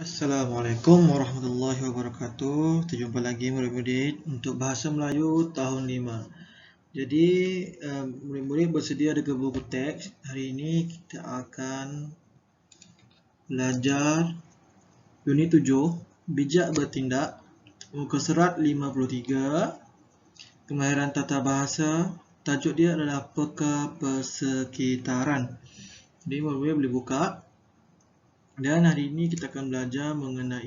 Assalamualaikum warahmatullahi wabarakatuh. Kita jumpa lagi murid-murid untuk Bahasa Melayu tahun 5. Jadi murid-murid bersedia dengan buku teks. Hari ini kita akan belajar unit 7, bijak bertindak, muka surat 53, kemahiran tata bahasa. Tajuk dia adalah peka persekitaran. Jadi murid-murid boleh buka. Dan hari ini kita akan belajar mengenai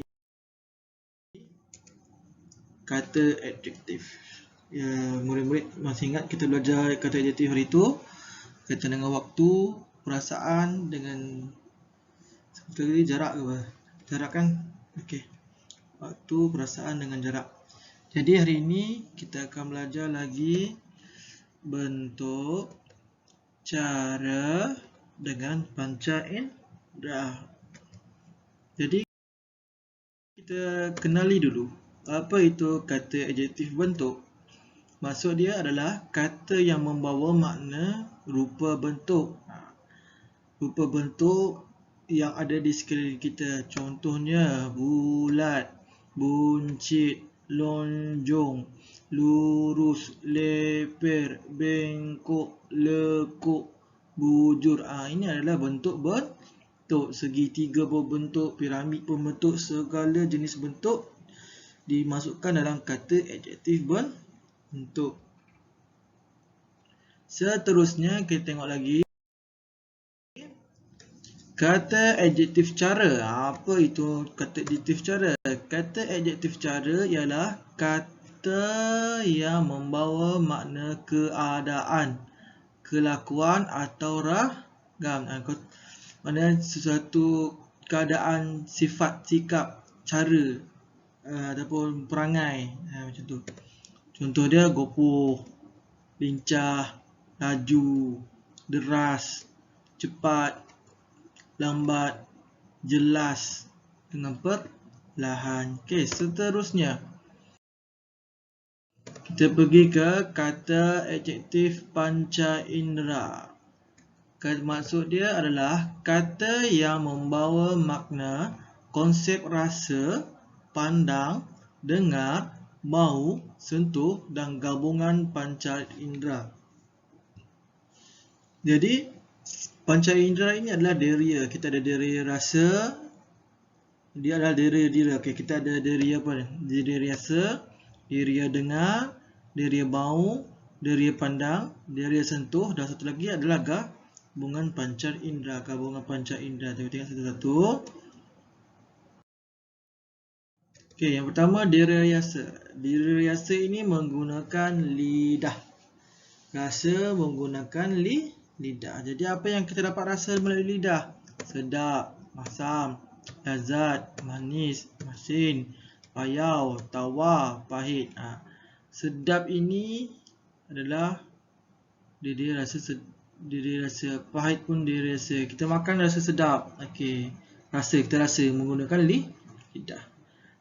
kata adjektif. Ya, murid-murid masih ingat kita belajar kata adjektif hari itu kaitan dengan waktu, perasaan dengan seperti jarak ke apa? Jarak kan? Okey. Waktu, perasaan dengan jarak. Jadi hari ini kita akan belajar lagi bentuk, cara dengan panca indera. Jadi kita kenali dulu apa itu kata adjektif bentuk. Maksud dia adalah kata yang membawa makna rupa bentuk. Rupa bentuk yang ada di sekeliling kita. Contohnya bulat, buncit, lonjong, lurus, leper, bengkok, lekuk, bujur. Ini adalah bentuk segitiga berbentuk, piramid berbentuk, segala jenis bentuk dimasukkan dalam kata adjektif bentuk. Seterusnya kita tengok lagi kata adjektif cara. Apa itu kata adjektif cara? Kata adjektif cara ialah kata yang membawa makna keadaan, kelakuan atau ragam. Maknanya sesuatu keadaan, sifat, sikap, cara ataupun perangai macam tu. Contoh dia gopoh, lincah, laju, deras, cepat, lambat, jelas dengan perlahan. Okey, seterusnya kita pergi ke kata adjektif panca indera. Maksud dia adalah kata yang membawa makna konsep rasa, pandang, dengar, bau, sentuh dan gabungan panca indera. Jadi panca indera ini adalah deria. Kita ada deria rasa. Dia adalah deria. Okey, kita ada deria apa? Deria rasa, deria dengar, deria bau, deria pandang, deria sentuh dan satu lagi adalah gabungan panca indera. Gabungan panca indera. Tengok satu-satu. Okey, yang pertama deria rasa. Deria rasa ini menggunakan lidah. Rasa menggunakan lidah. Jadi apa yang kita dapat rasa melalui lidah? Sedap, masam, lazat, manis, masin, payau, tawar, pahit. Sedap ini adalah dia rasa, pahit pun dia rasa. Kita makan rasa sedap. Okey, kita rasa menggunakan lidah.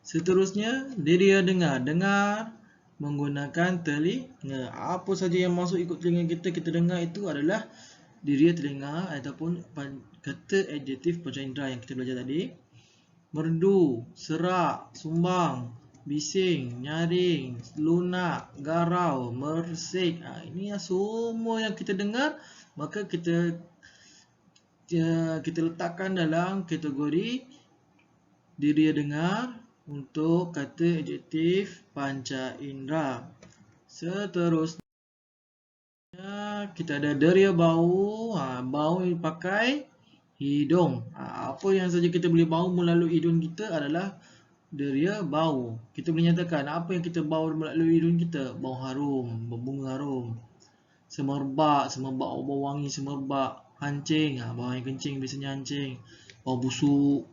Seterusnya deria dengar. Dengar menggunakan telinga. Apa saja yang masuk ikut telinga kita dengar itu adalah deria telinga ataupun kata adjektif panca indera yang kita belajar tadi. Merdu, serak, sumbang, bising, nyaring, lunak, garau, mersik. Ini semua yang kita dengar, maka kita letakkan dalam kategori deria dengar untuk kata adjektif panca indera. Seterusnya kita ada deria bau. Bau yang pakai hidung. Apa yang saja kita boleh bau melalui hidung kita adalah deria bau. Kita boleh nyatakan apa yang kita bau melalui hidung kita. Bau harum, berbunga harum. Semerbak, bau wangi semerbak. Hancing, bau yang kencing biasanya hancing. Bau busuk,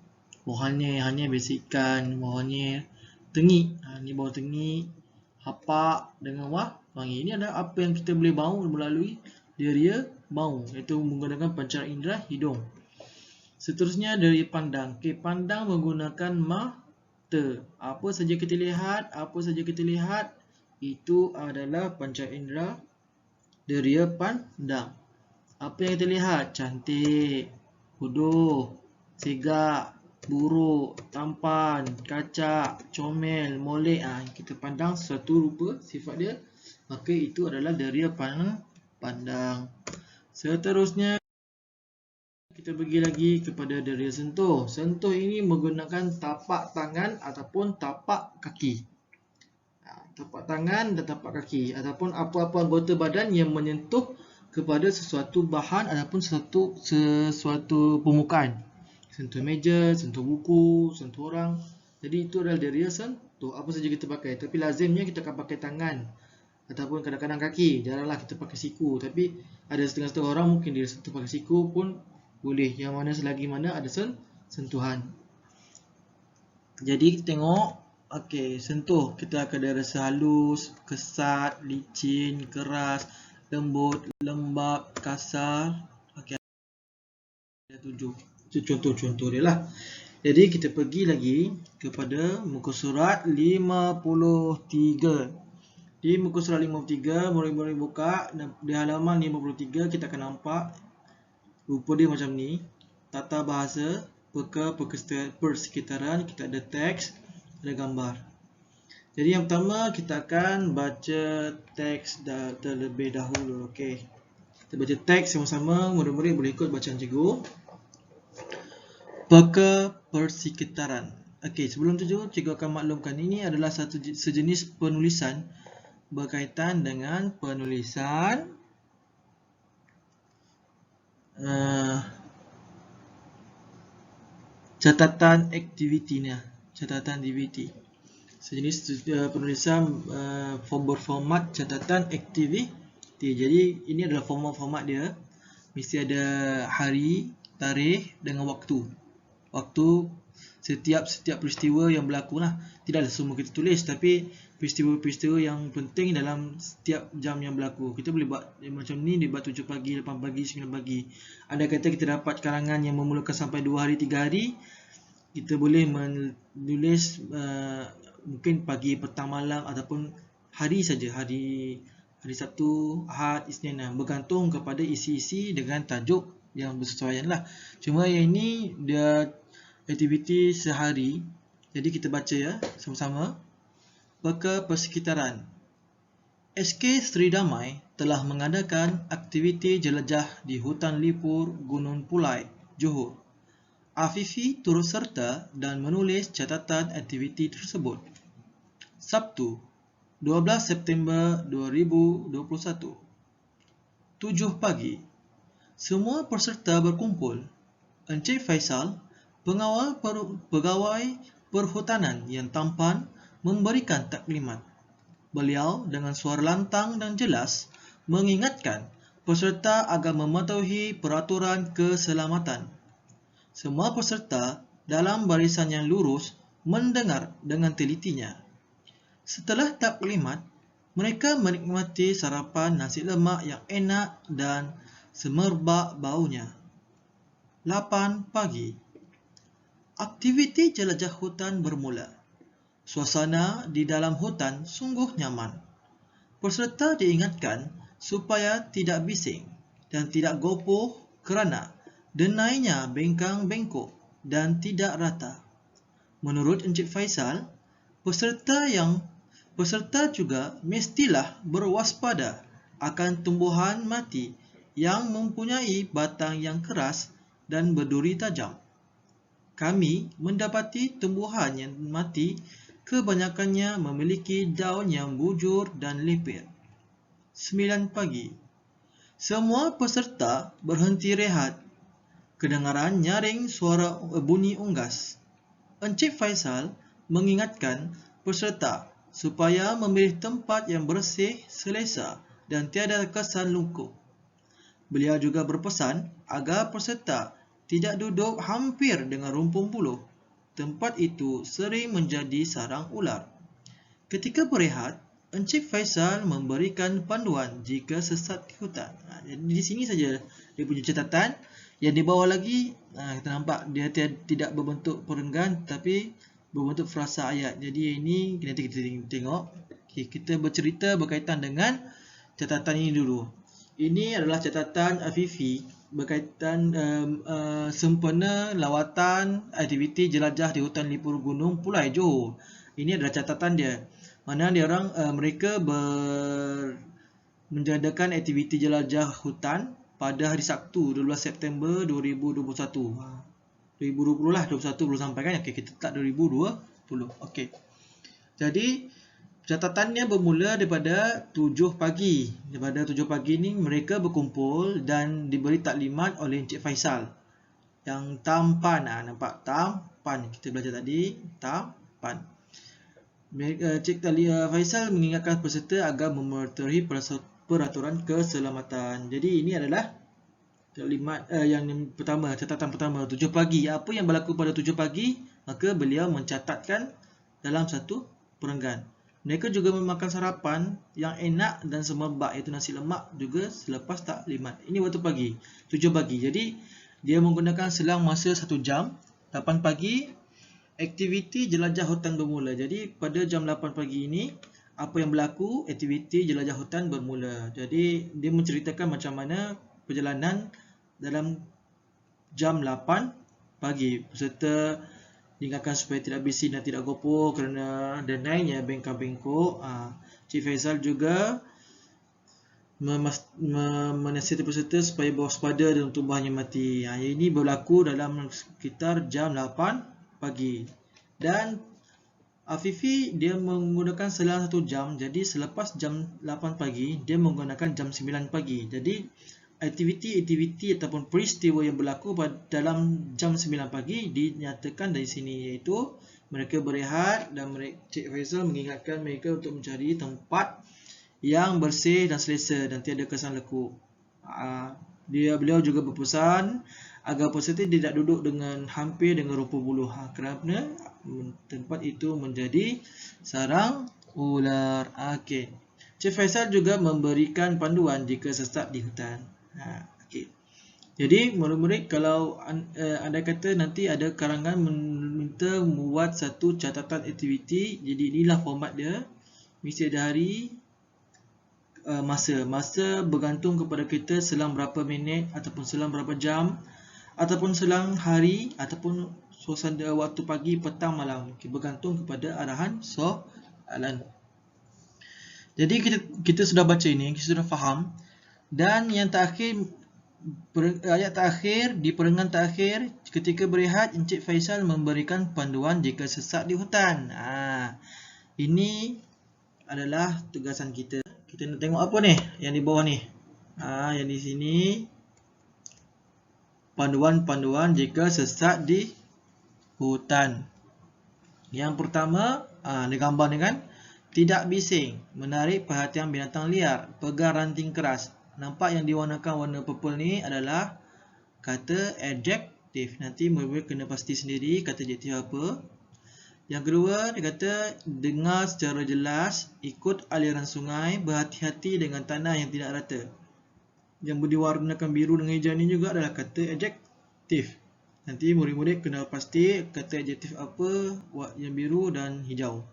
bau hanyir biasa ikan, bau hanyir. Tengik, ni bau tengik. Hapak dengan wangi. Ini adalah apa yang kita boleh bau melalui deria bau, iaitu menggunakan panca indera hidung. Seterusnya deria pandang. Okey, pandang menggunakan mata. Apa saja kita lihat, itu adalah panca indera deria pandang. Apa yang kita lihat? Cantik, bodoh, segak, buruk, tampan, kacak, comel, molek, kita pandang suatu rupa sifat dia, maka itu adalah deria pandang. Seterusnya kita pergi lagi kepada deria sentuh. Sentuh ini menggunakan tapak tangan ataupun tapak kaki. Tapak tangan dan tapak kaki ataupun apa-apa anggota badan yang menyentuh kepada sesuatu bahan ataupun sesuatu permukaan. Sentuh meja, sentuh buku, sentuh orang. Jadi itu adalah deria sentuh. Apa saja kita pakai. Tapi lazimnya kita akan pakai tangan ataupun kadang-kadang kaki. Jaranglah kita pakai siku. Tapi ada setengah-setengah orang mungkin dia sentuh pakai siku pun boleh. Yang mana selagi mana ada sentuhan. Jadi kita tengok. Okey, sentuh. Kita akan ada rasa halus, kesat, licin, keras, lembut, lembap, kasar. Okey. Ada 7. Itu contoh-contoh dia lah. Jadi kita pergi lagi kepada muka surat 53. Di muka surat 53, murid-murid buka di halaman 53 kita akan nampak rupa dia macam ni. Tata bahasa, peka persekitaran, kita ada teks, ada gambar. Jadi yang pertama kita akan baca teks terlebih dahulu. Okey. Kita baca teks sama-sama, murid-murid boleh ikut bacaan cikgu. Peka persekitaran. Okey, sebelum tu cikgu akan maklumkan ini adalah satu sejenis penulisan berkaitan dengan penulisan catatan aktivitinya, catatan aktiviti. Sejenis penulisan berformat catatan aktiviti. Jadi ini adalah format dia. Mesti ada hari, tarikh dengan waktu. Waktu setiap peristiwa yang berlaku lah. Tidaklah semua kita tulis, tapi peristiwa-peristiwa yang penting dalam setiap jam yang berlaku. Kita boleh buat macam ni, dia buat 7 pagi, 8 pagi, 9 pagi. Ada kata kita dapat karangan yang memerlukan sampai 2 hari, 3 hari. Kita boleh menulis mungkin pagi, petang, malam ataupun hari saja. Hari Sabtu, Ahad, Isnin. Bergantung kepada isi-isi dengan tajuk yang bersesuaian lah. Cuma yang ini dia aktiviti sehari. Jadi kita baca ya sama-sama. Peka persekitaran. SK Sri Damai telah mengadakan aktiviti jelajah di Hutan Lipur, Gunung Pulai, Johor. Afifi turut serta dan menulis catatan aktiviti tersebut. Sabtu, 12 September 2021. 7 pagi. Semua peserta berkumpul. Encik Faisal, pegawai perhutanan yang tampan, memberikan taklimat. Beliau dengan suara lantang dan jelas mengingatkan peserta agar mematuhi peraturan keselamatan. Semua peserta dalam barisan yang lurus mendengar dengan telitinya. Setelah taklimat, mereka menikmati sarapan nasi lemak yang enak dan semerbak baunya. 8 pagi. Aktiviti jelajah hutan bermula. Suasana di dalam hutan sungguh nyaman. Peserta diingatkan supaya tidak bising dan tidak gopoh kerana denainya bengkang-bengkok dan tidak rata. Menurut Encik Faisal, peserta juga mestilah berwaspada akan tumbuhan mati yang mempunyai batang yang keras dan berduri tajam. Kami mendapati tumbuhan yang mati kebanyakannya memiliki daun yang bujur dan lepir. 9 pagi. Semua peserta berhenti rehat. Kedengaran nyaring suara bunyi unggas. Encik Faisal mengingatkan peserta supaya memilih tempat yang bersih, selesa dan tiada kesan lungkup. Beliau juga berpesan agar peserta tidak duduk hampir dengan rumpun buluh. Tempat itu sering menjadi sarang ular. Ketika berehat, Encik Faisal memberikan panduan jika sesat di hutan. Jadi di sini saja dia punya catatan. Yang di bawah lagi, kita nampak dia tidak berbentuk perenggan tapi berbentuk frasa ayat. Jadi ini nanti kita tengok. Okay, kita bercerita berkaitan dengan catatan ini dulu. Ini adalah catatan Afifi berkaitan sempena lawatan aktiviti jelajah di hutan lipur gunung Pulai Johor. Ini adalah catatan dia. Mana mereka menjadikan aktiviti jelajah hutan pada hari Sabtu 12 September 2021. 2020 lah, 21 belum sampai kan? Okey, kita letak 2020. Okey. Jadi catatannya bermula daripada 7 pagi. Daripada 7 pagi ni mereka berkumpul dan diberi taklimat oleh Encik Faisal. Yang tampan, nampak tampan kita belajar tadi, tampan. Encik Faisal mengingatkan peserta agar mematuhi peraturan keselamatan. Jadi ini adalah taklimat yang pertama, catatan pertama 7 pagi. Apa yang berlaku pada 7 pagi? Maka beliau mencatatkan dalam satu perenggan. Mereka juga memakan sarapan yang enak dan semerbak, iaitu nasi lemak juga selepas taklimat. Ini waktu pagi, 7 pagi. Jadi dia menggunakan selang masa 1 jam. 8 pagi aktiviti jelajah hutan bermula. Jadi pada jam 8 pagi ini apa yang berlaku? Aktiviti jelajah hutan bermula. Jadi dia menceritakan macam mana perjalanan dalam jam 8 pagi. Peserta diingatkan supaya tidak bising dan tidak gopoh kerana denainya bengkak-bengkok. Cik Faisal juga menasihati peserta supaya berwaspada dan tubuhnya mati. Ini berlaku dalam sekitar jam 8 pagi. Dan Afifi dia menggunakan selang 1 jam. Jadi selepas jam 8 pagi dia menggunakan jam 9 pagi. Jadi aktiviti ataupun peristiwa yang berlaku dalam jam 9 pagi dinyatakan dari sini, iaitu mereka berehat dan Cik Faisal mengingatkan mereka untuk mencari tempat yang bersih dan selesa dan tiada kesan lekuk. Beliau juga berpesan agar peserta tidak duduk hampir dengan rupa buluh kerana tempat itu menjadi sarang ular. Okey. Cik Faisal juga memberikan panduan jika sesat di hutan. Okay. Jadi murid-murid, kalau anda kata nanti ada karangan meminta membuat satu catatan aktiviti, jadi inilah format dia. Mesti ada hari, masa bergantung kepada kita selang berapa minit ataupun selang berapa jam ataupun selang hari ataupun suasana waktu pagi, petang, malam, bergantung kepada arahan soalan. Jadi kita sudah baca ini, kita sudah faham. Dan yang terakhir, ayat terakhir di perenggan terakhir, ketika berehat Encik Faisal memberikan panduan jika sesat di hutan. Ini adalah tugasan kita. Kita nak tengok apa ni yang di bawah ni. Yang di sini panduan-panduan jika sesat di hutan. Yang pertama, ada gambar ni kan. Tidak bising, menarik perhatian binatang liar, pegang ranting keras. Nampak yang diwarnakan warna purple ni adalah kata adjektif. Nanti murid-murid kena pasti sendiri kata adjektif apa. Yang kedua, dia kata dengar secara jelas, ikut aliran sungai, berhati-hati dengan tanah yang tidak rata. Yang diwarnakan biru dengan hijau ni juga adalah kata adjektif. Nanti murid-murid kena pasti kata adjektif apa yang biru dan hijau.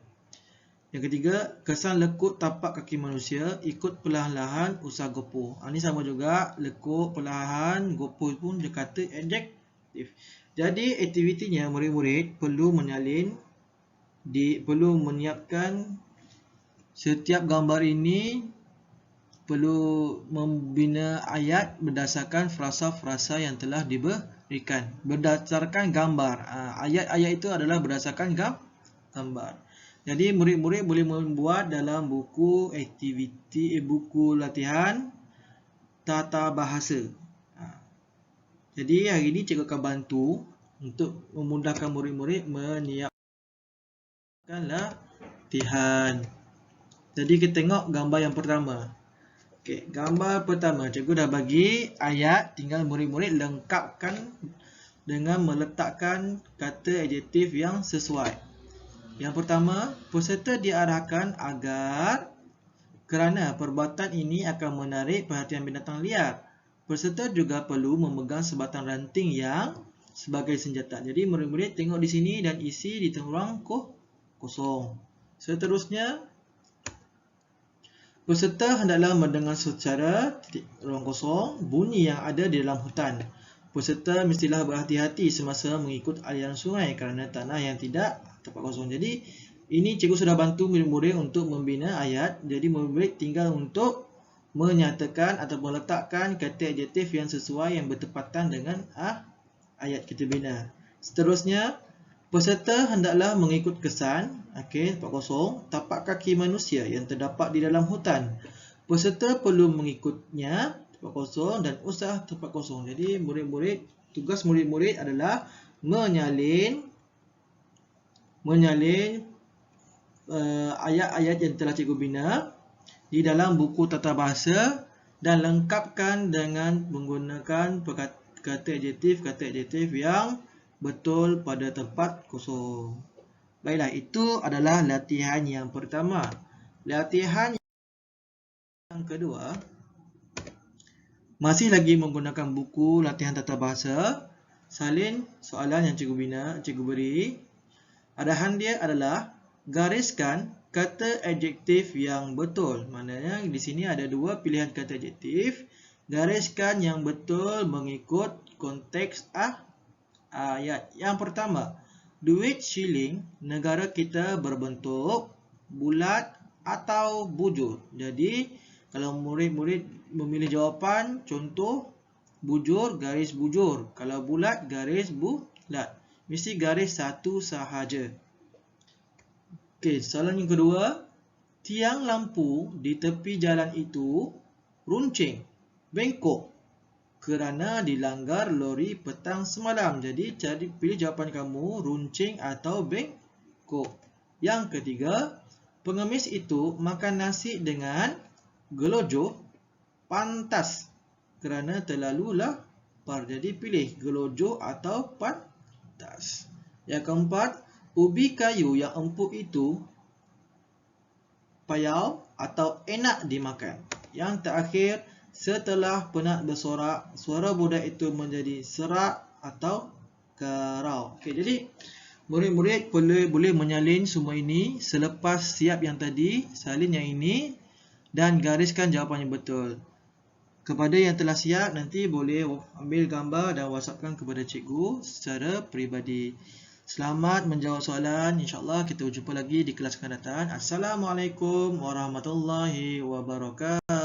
Yang ketiga, kesan lekuk tapak kaki manusia, ikut perlahan-lahan usah gopoh. Ini sama juga, lekuk, perlahan, gopoh pun dia kata adjektif. Jadi aktivitinya murid-murid perlu menyalin, perlu menyiapkan setiap gambar ini, perlu membina ayat berdasarkan frasa-frasa yang telah diberikan. Berdasarkan gambar. Ayat-ayat itu adalah berdasarkan gambar. Jadi murid-murid boleh membuat dalam buku aktiviti, buku latihan tata bahasa. Jadi hari ini cikgu akan bantu untuk memudahkan murid-murid menyiapkan latihan. Jadi kita tengok gambar yang pertama. Okey, gambar pertama cikgu dah bagi ayat, tinggal murid-murid lengkapkan dengan meletakkan kata adjektif yang sesuai. Yang pertama, peserta diarahkan agar kerana perbuatan ini akan menarik perhatian binatang liar. Peserta juga perlu memegang sebatang ranting yang sebagai senjata. Jadi murid-murid tengok di sini dan isi di ruang kosong. Seterusnya, Peserta hendaklah mendengar secara ruang kosong bunyi yang ada di dalam hutan. Peserta mestilah berhati-hati semasa mengikut aliran sungai kerana tanah yang tidak tempat kosong. Jadi ini cikgu sudah bantu murid-murid untuk membina ayat. Jadi murid-murid tinggal untuk menyatakan atau meletakkan kata adjektif yang sesuai yang bertepatan dengan ayat kita bina. Seterusnya, peserta hendaklah mengikut kesan, tempat kosong, tapak kaki manusia yang terdapat di dalam hutan. Peserta perlu mengikutnya tempat kosong dan usah tempat kosong. Jadi tugas murid-murid adalah menyalin ayat-ayat yang telah cikgu bina di dalam buku tata bahasa dan lengkapkan dengan menggunakan kata adjektif yang betul pada tempat kosong. Baiklah, itu adalah latihan yang pertama. Latihan yang kedua, masih lagi menggunakan buku latihan tata bahasa. Salin soalan yang cikgu beri. Arahan dia adalah gariskan kata adjektif yang betul. Maknanya di sini ada dua pilihan kata adjektif. Gariskan yang betul mengikut konteks ayat. Yang pertama, duit shilling negara kita berbentuk bulat atau bujur. Jadi kalau murid-murid memilih jawapan, contoh bujur, garis bujur. Kalau bulat, garis bulat. Mesti garis satu sahaja. Okey, soalan yang kedua. Tiang lampu di tepi jalan itu runcing, bengkok kerana dilanggar lori petang semalam. Jadi pilih jawapan kamu, runcing atau bengkok. Yang ketiga, pengemis itu makan nasi dengan gelojoh pantas kerana terlalu lapar. Jadi pilih gelojoh atau pantas. Yang keempat, ubi kayu yang empuk itu payau atau enak dimakan. Yang terakhir, setelah penat bersorak, suara budak itu menjadi serak atau garau. Okey, jadi murid-murid boleh menyalin semua ini selepas siap yang tadi, salin yang ini dan gariskan jawapan yang betul. Kepada yang telah siap, nanti boleh ambil gambar dan WhatsAppkan kepada cikgu secara peribadi. Selamat menjawab soalan. InsyaAllah kita jumpa lagi di kelas akan datang. Assalamualaikum warahmatullahi wabarakatuh.